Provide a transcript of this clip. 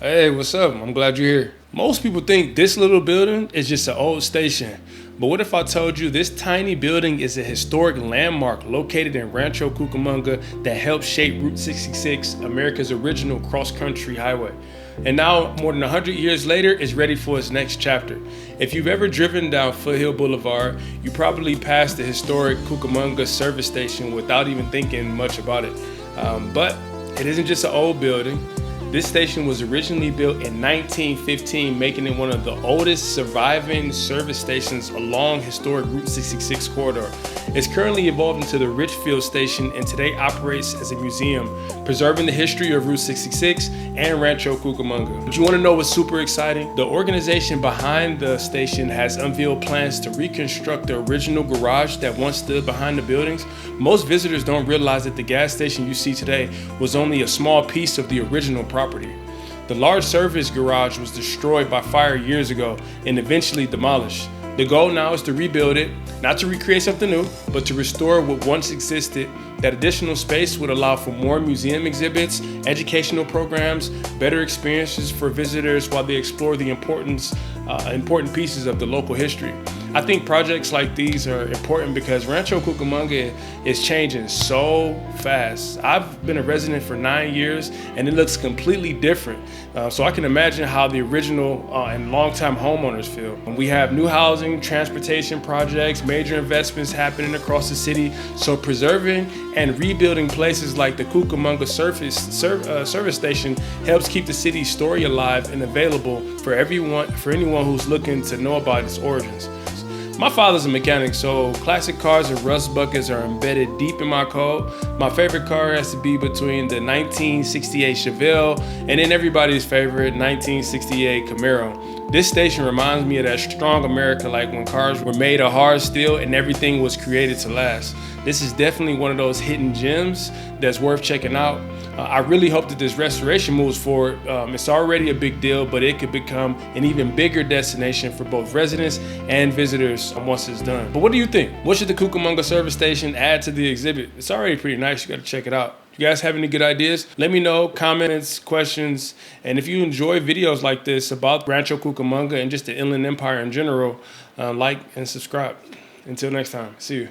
Hey, what's up? I'm glad you're here. Most people think this little building is just an old station. But what if I told you this tiny building is a historic landmark located in Rancho Cucamonga that helped shape Route 66, America's original cross-country highway. And now, more than 100 years later, it's ready for its next chapter. If you've ever driven down Foothill Boulevard, you probably passed the historic Cucamonga Service Station without even thinking much about it. But it isn't just an old building. This station was originally built in 1915, making it one of the oldest surviving service stations along historic Route 66 corridor. It's currently evolved into the Richfield Station and today operates as a museum, preserving the history of Route 66 and Rancho Cucamonga. But you want to know what's super exciting? The organization behind the station has unveiled plans to reconstruct the original garage that once stood behind the buildings. Most visitors don't realize that the gas station you see today was only a small piece of the original property. The large service garage was destroyed by fire years ago and eventually demolished. The goal now is to rebuild it, not to recreate something new, but to restore what once existed. That additional space would allow for more museum exhibits, educational programs, better experiences for visitors while they explore the important pieces of the local history. I think projects like these are important because Rancho Cucamonga is changing so fast. I've been a resident for 9 years and it looks completely different. So I can imagine how the original and longtime homeowners feel. We have new housing, transportation projects, major investments happening across the city. So preserving and rebuilding places like the Cucamonga Service Station helps keep the city's story alive and available for anyone who's looking to know about its origins. My father's a mechanic, so classic cars and rust buckets are embedded deep in my code. My favorite car has to be between the 1968 Chevelle and then everybody's favorite 1968 Camaro. This station reminds me of that strong America, like when cars were made of hard steel and everything was created to last. This is definitely one of those hidden gems that's worth checking out. I really hope that this restoration moves forward. It's already a big deal, but it could become an even bigger destination for both residents and visitors once it's done. But what do you think? What should the Cucamonga Service Station add to the exhibit? It's already pretty nice. You got to check it out. You guys have any good ideas? Let me know, comments, questions, and if you enjoy videos like this about Rancho Cucamonga and just the Inland Empire in general, like and subscribe. Until next time, see you.